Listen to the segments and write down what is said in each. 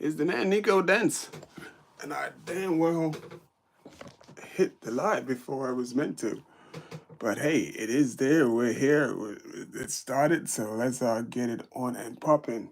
is the man Nico Dance. And I damn well hit the live before I was meant to. But hey, it is there. We're here. It started, so let's get it on and popping.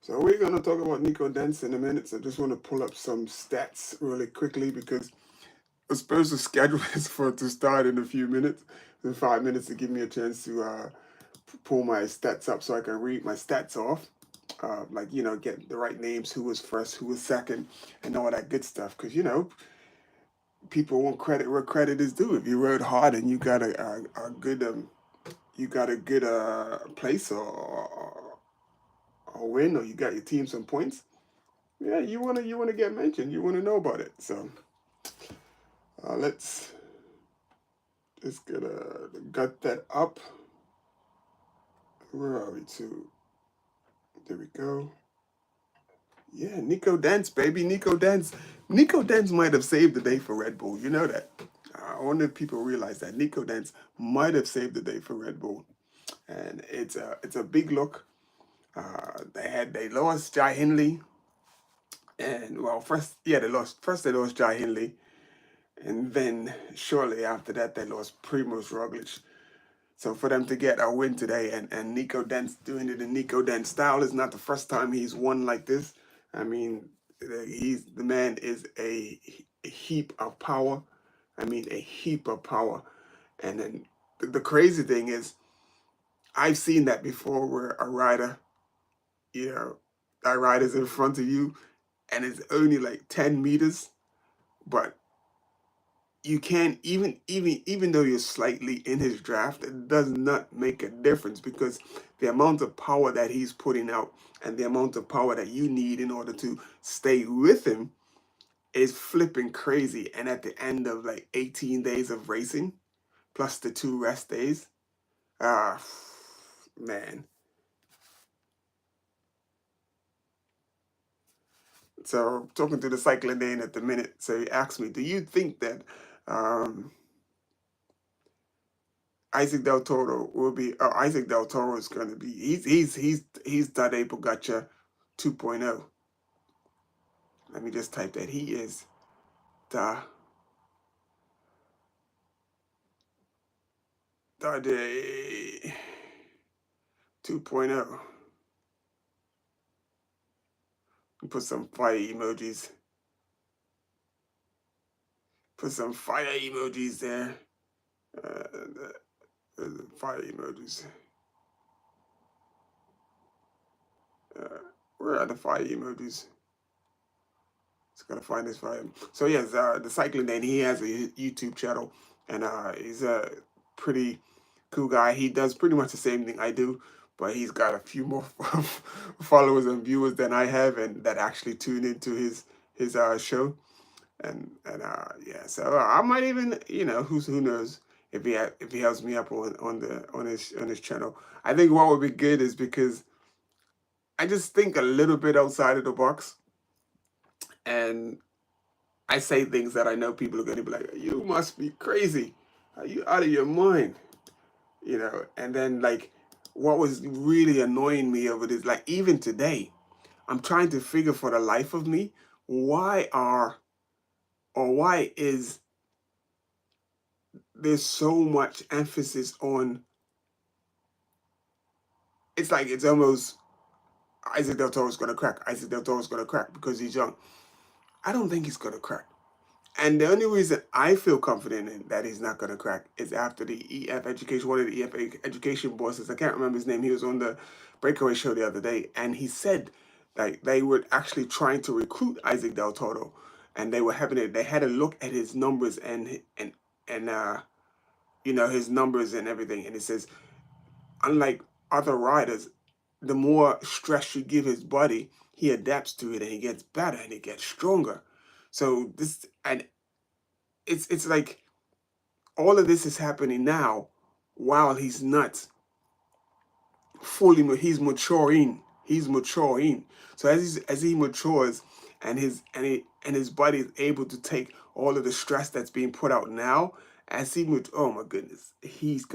So we're going to talk about Nico Dance in a minute. So I just want to pull up some stats really quickly because we're supposed to schedule this for to start in a few minutes, in 5 minutes, to give me a chance to pull my stats up so I can read my stats off. Like, you know, get the right names, who was first, who was second, and all that good stuff. Because, you know, people want credit where credit is due. If you rode hard and you got a good place or win, or you got your team some points, yeah, you wanna get mentioned. You wanna know about it. So let's just got that up. Where are we to? There we go. Yeah, Nico Dance, baby, Nico Dance. Nico Dance might have saved the day for Red Bull. You know that. I wonder if people realize that Nico Dance might have saved the day for Red Bull, and it's a big look. They lost Jai Hindley, and well, they lost Jai Hindley, and then shortly after that they lost Primoz Roglic. So for them to get a win today, and Nico Dance doing it in Nico Dance style, is not the first time he's won like this. I mean, the man is a heap of power. I mean, a heap of power. And then the crazy thing is, I've seen that before, where a rider, you know, that rider's in front of you, and it's only like 10 meters, but you can't even though you're slightly in his draft, it does not make a difference, because the amount of power that he's putting out and the amount of power that you need in order to stay with him is flipping crazy. And at the end of like 18 days of racing plus the 2 rest days, man. So talking to the cycling Dane at the minute, so he asked me, do you think that Isaac Del Toro will be? Isaac Del Toro is going to be. He's Tadej Pogacar 2.0. Let me just type that. He is Tadej 2.0. Put some fire emojis. Put some fire emojis there. Fire emojis. Where are the fire emojis? Just gotta find this fire. So yes, the cycling Dane, he has a YouTube channel, and he's a pretty cool guy. He does pretty much the same thing I do, but he's got a few more followers and viewers than I have, and that actually tune into his show. And yeah, so I might even, you know, who knows if he helps me up on his channel. I think what would be good is, because I just think a little bit outside of the box, and I say things that I know people are going to be like, you must be crazy, are you out of your mind, you know? And then, like, what was really annoying me over this, like, even today, I'm trying to figure for the life of me, why is there's so much emphasis on, it's like, it's almost Isaac Del Toro's going to crack. Isaac Del Toro's going to crack because he's young. I don't think he's going to crack. And the only reason I feel confident in that he's not going to crack is after the EF Education, one of the EF Education bosses, I can't remember his name, he was on the Breakaway show the other day, and he said that they were actually trying to recruit Isaac Del Toro, and they had a look at his numbers and you know, his numbers and everything, and it says, unlike other riders, the more stress you give his body, he adapts to it and he gets better and he gets stronger. So it's like all of this is happening now while he's not fully, he's maturing. He's maturing. So as he matures and his body is able to take all of the stress that's being put out now, oh my goodness, he is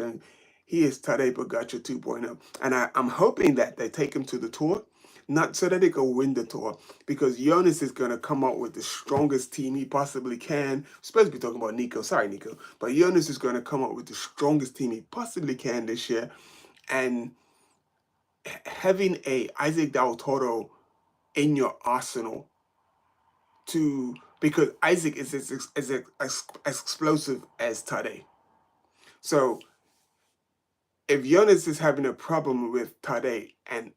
Tadej Pogacar 2.0. And I'm hoping that they take him to the Tour. not so that they can win the tour, because Jonas is going to come out with the strongest team he possibly can. Supposed to be talking about Nico, sorry Nico, but Jonas is going to come out with the strongest team he possibly can this year, and having a Isaac Del Toro in your arsenal to, because Isaac is as explosive as Tadej. So if Jonas is having a problem with Tadej, and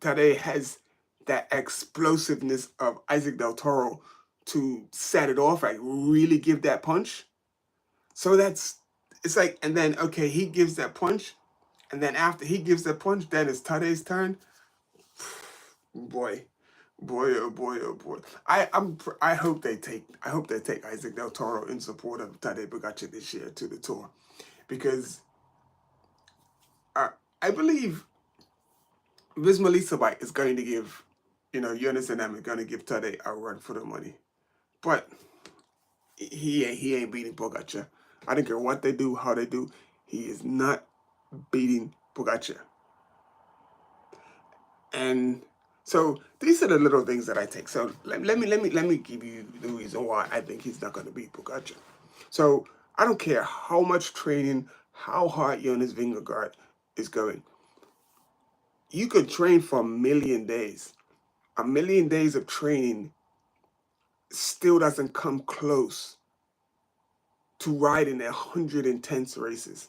Tadej has that explosiveness of Isaac Del Toro to set it off, like really give that punch. So it's like, and then, okay, he gives that punch, and then after he gives that punch, then it's Tadej's turn. Boy, oh boy, oh boy. I hope they take Isaac Del Toro in support of Tadej Pogacar this year to the tour, because I believe Visma Bike is going to give, Jonas and them are going to give Tadej a run for the money. But he ain't beating Pogacar. I don't care what they do, how they do. He is not beating Pogacar. And so these are the little things that I take. So let me give you the reason why I think he's not going to beat Pogacar. So I don't care how much training, how hard Jonas Vingegaard is going. You could train for 1,000,000 days. 1,000,000 days of training still doesn't come close to riding 100 intense races.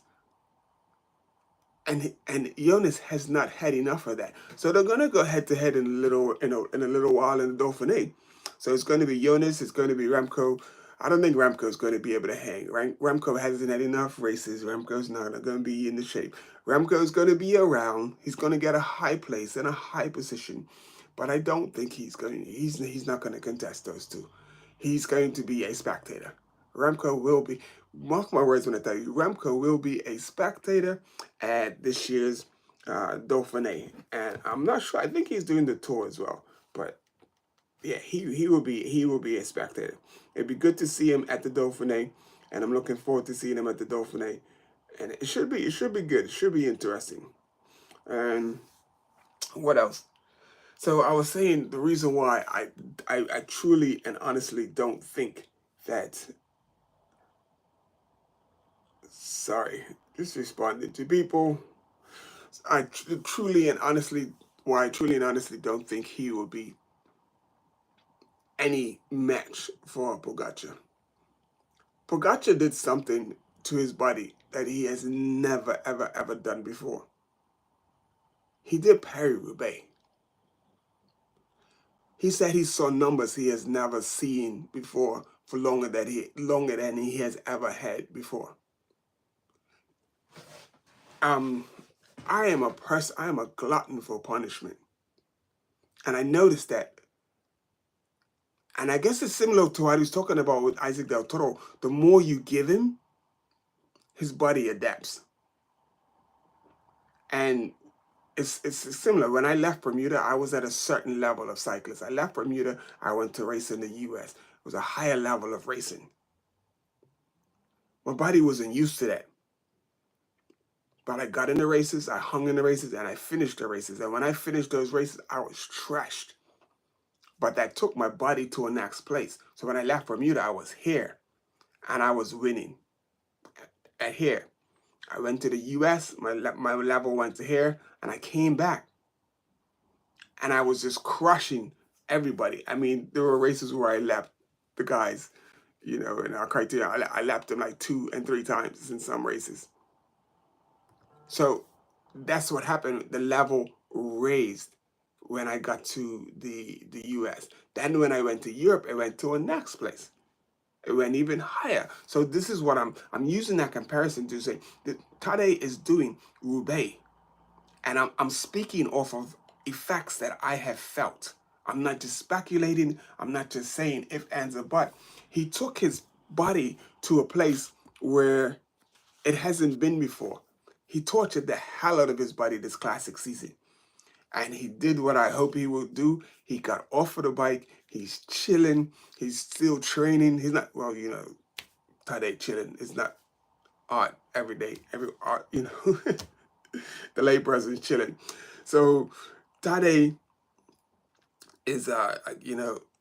And Jonas has not had enough of that. So they're gonna go head to head in a little while in the Dauphiné. So it's going to be Jonas, it's going to be Remco. I don't think Remco is going to be able to hang. Remco hasn't had enough races. Remco's not going to be in the shape. Remco is going to be around. He's going to get a high place and a high position, but I don't think he's not going to contest those two. He's going to be a spectator. Remco will be, mark my words when I tell you, Remco will be a spectator at this year's Dauphiné. And I'm not sure, I think he's doing the tour as well. But yeah, he will be a spectator. It'd be good to see him at the Dauphiné, and I'm looking forward to seeing him at the Dauphiné. And it should be good. It should be interesting. And what else? So I was saying the reason why I truly and honestly don't think that, sorry, just responding to people. I truly and honestly don't think he will be any match for Pogacar. Pogacar did something to his body that he has never, ever, ever done before. He did Paris-Roubaix. He said he saw numbers he has never seen before for longer than he has ever had before. I am a glutton for punishment. And I noticed that. And I guess it's similar to what he was talking about with Isaac Del Toro. The more you give him, his body adapts. And it's similar. When I left Bermuda, I was at a certain level of cyclist. I left Bermuda, I went to race in the US. It was a higher level of racing. My body wasn't used to that. But I got in the races, I hung in the races, and I finished the races. And when I finished those races, I was trashed. But that took my body to a next place. So when I left Bermuda, I was here, and I was winning at here. I went to the US, my level went to here, and I came back. And I was just crushing everybody. I mean, there were races where I lapped the guys, in our criteria. I lapped them like 2 and 3 times in some races. So that's what happened. The level raised when I got to the US. Then when I went to Europe, it went to a next place. It went even higher. So this is what I'm using that comparison to say that Tadej is doing Roubaix. And I'm speaking off of effects that I have felt. I'm not just speculating. I'm not just saying if, ands, or but. He took his body to a place where it hasn't been before. He tortured the hell out of his body this classic season. And he did what I hope he will do. He got off of the bike. He's chilling. He's still training. He's not, well, Tadej chilling is not art every day. Every art, the lay person's chilling. So Tade is,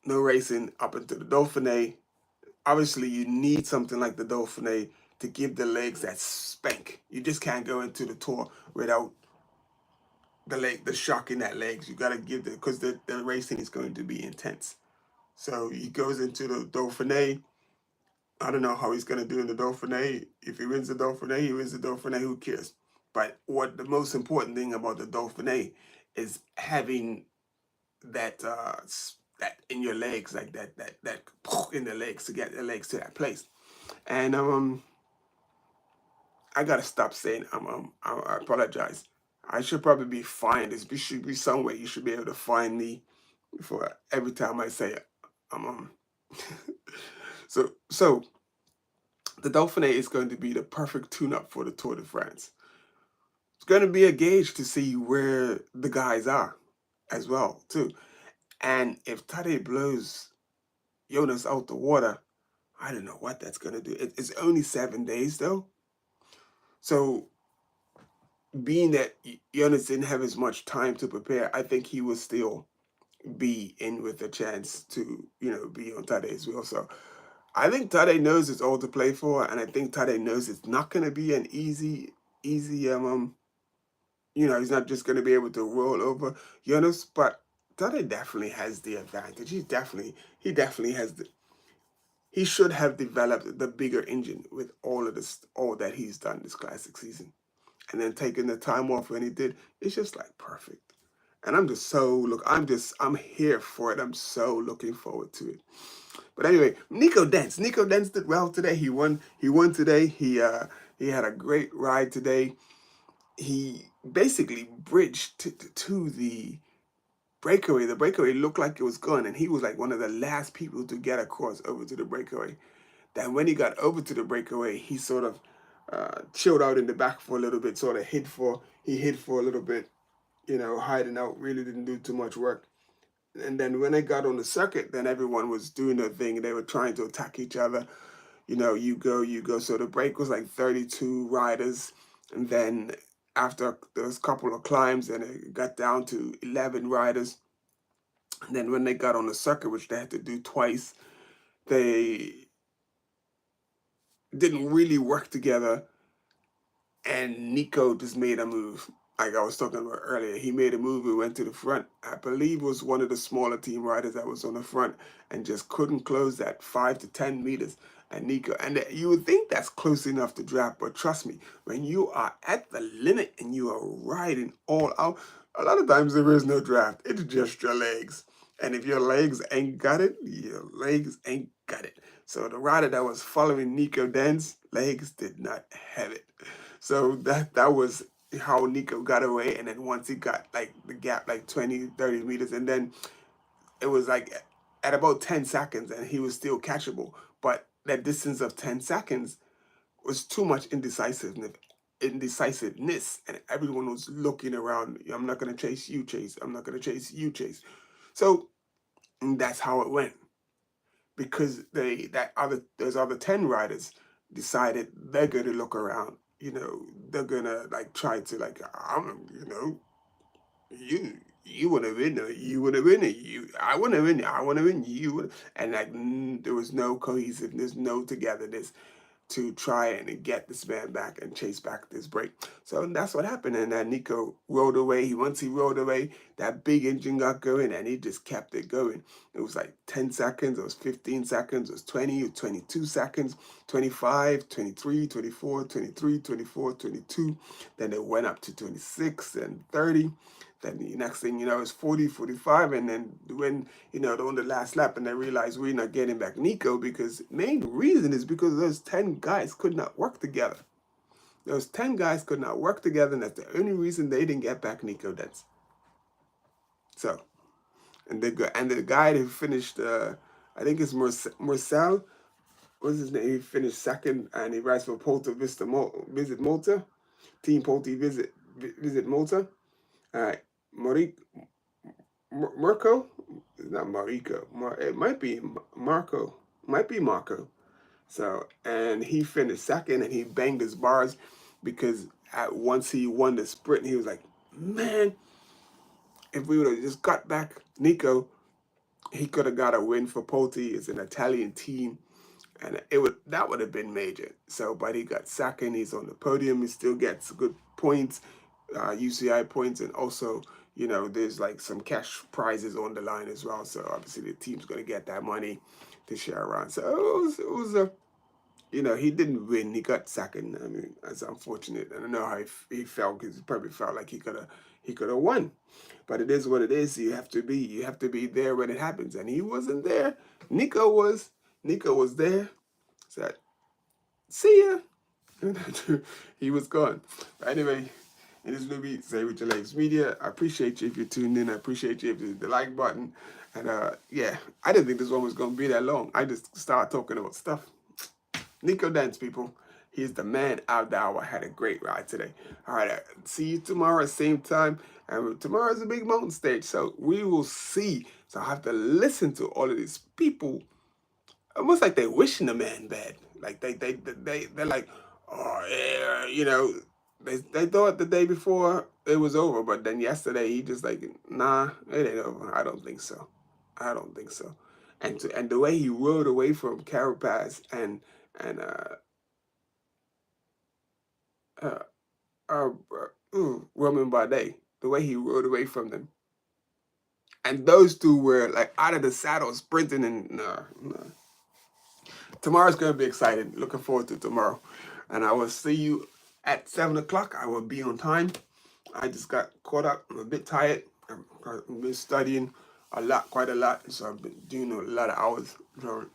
no racing up into the Dauphiné. Obviously, you need something like the Dauphiné to give the legs that spank. You just can't go into the Tour without the shock in that legs. You got to give because the racing is going to be intense. So he goes into the Dauphiné. I don't know how he's going to do in the Dauphiné. If he wins the Dauphiné, he wins the Dauphiné. Who cares? But what the most important thing about the Dauphiné is having that in your legs, like that in the legs to get the legs to that place. And I gotta stop saying I apologize. I should probably be fined. There should be some way you should be able to fine me for every time I say it. So the Dauphiné is going to be the perfect tune-up for the Tour de France. It's going to be a gauge to see where the guys are as well too. And if Tade blows Jonas out the water, I don't know what that's going to do. It's only 7 days though. So being that Jonas didn't have as much time to prepare, I think he will still be in with a chance to, be on Tade as well. So I think Tade knows it's all to play for, and I think Tade knows it's not going to be an easy, he's not just going to be able to roll over Jonas, but Tade definitely has the advantage. He definitely has he should have developed the bigger engine with all that he's done this classic season. And then taking the time off when he did, it's just like perfect. And I'm here for it. I'm so looking forward to it. But anyway, Nico Dance did well today. He won today. He had a great ride today. He basically bridged to the breakaway. The breakaway looked like it was gone, and he was like one of the last people to get across over to the breakaway. Then when he got over to the breakaway, he sort of chilled out in the back for a little bit, sort of hid for a little bit, hiding out, really didn't do too much work. And then when they got on the circuit, then everyone was doing their thing. They were trying to attack each other. You go, you go. So the break was like 32 riders. And then after those couple of climbs, then it got down to 11 riders. And then when they got on the circuit, which they had to do twice, they didn't really work together. And Nico just made a move. Like I was talking about earlier, he made a move and went to the front. I believe it was one of the smaller team riders that was on the front and just couldn't close that 5 to 10 meters. And Nico, and you would think that's close enough to draft, but trust me, when you are at the limit and you are riding all out, a lot of times there is no draft. It's just your legs. And if your legs ain't got it, your legs ain't got it. So the rider that was following Nico Dan's legs did not have it. So that was how Nico got away. And then once he got like the gap, like 20, 30 meters, and then it was like at about 10 seconds and he was still catchable. But that distance of 10 seconds was too much indecisiveness. And everyone was looking around. I'm not going to chase you, Chase. I'm not going to chase you, Chase. So that's how it went. Because those other 10 riders decided they're going to look around. They're gonna like try to like you want to win or you want to win it. I want to win. I want to win. And like there was no cohesiveness, no togetherness to try and get this man back and chase back this break. So that's what happened. And then Nico rode away. Once he rode away, that big engine got going and he just kept it going. It was like 10 seconds, it was 15 seconds, it was 20 or 22 seconds, 25, 23, 24, 23, 24, 22. Then it went up to 26 and 30. Then the next thing you know, it's 40, 45. And then when, they're on the last lap and they realize we're not getting back Nico because main reason is because those 10 guys could not work together. Those 10 guys could not work together, and that's the only reason they didn't get back Nico Dens. So, and the guy who finished, I think it's Marcel, what's his name? He finished second, and he rides for Polta Visit Malta. Team Polti Visit Malta. All right, Marco? It's not Marico. It might be Marco. Might be Marco. So, and he finished second, and he banged his bars because once he won the sprint, he was like, man, if we would have just got back Nico, he could have got a win for Polti. It's an Italian team, and that would have been major. So, but he got second. He's on the podium. He still gets good points, UCI points, and also, you know, there's like some cash prizes on the line as well. So obviously the team's gonna get that money to share around. So it was a, you know, he didn't win. He got second. I mean, that's unfortunate. I don't know how he felt, because he probably felt like he could have won. But it is what it is. You have to be there when it happens, and he wasn't there. Nico was. Nico was there. Said, "See ya." He was gone. But anyway, it is Louis, Say With Your Legs Media. I appreciate you if you tuned in. I appreciate you if you hit the like button. And yeah, I didn't think this one was going to be that long. I just started talking about stuff. Nico Dance, people. He's the man of the hour. Had a great ride today. All right, see you tomorrow, same time. And tomorrow's a big mountain stage, so we will see. So I have to listen to all of these people, almost like they wishing the man bad. Like they're like, oh yeah, you know, they thought the day before it was over, but then yesterday he just like, nah, it ain't over. I don't think so. I don't think so. And the way he rode away from Carapaz and uh, uh, Roman Bardet, the way he rode away from them, and those two were like out of the saddle sprinting, and nah. Tomorrow's gonna be exciting. Looking forward to tomorrow, and I will see you at 7 o'clock. I will be on time. I just got caught up. I'm a bit tired. I've been studying a lot, quite a lot, so I've been doing a lot of hours. So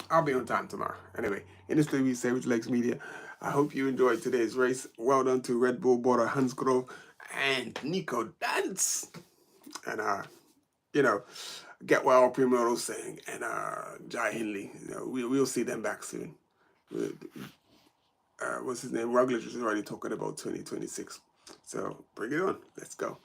I'll be on time tomorrow. Anyway, in this we Say With Your Legs Media. I hope you enjoyed today's race. Well done to Red Bull Border Hansgrohe and Nico Dance. And you know, get well, Primero Singh and Jai Hindley. You know, we'll see them back soon. What's his name? Roglic is already talking about 2026. So bring it on. Let's go.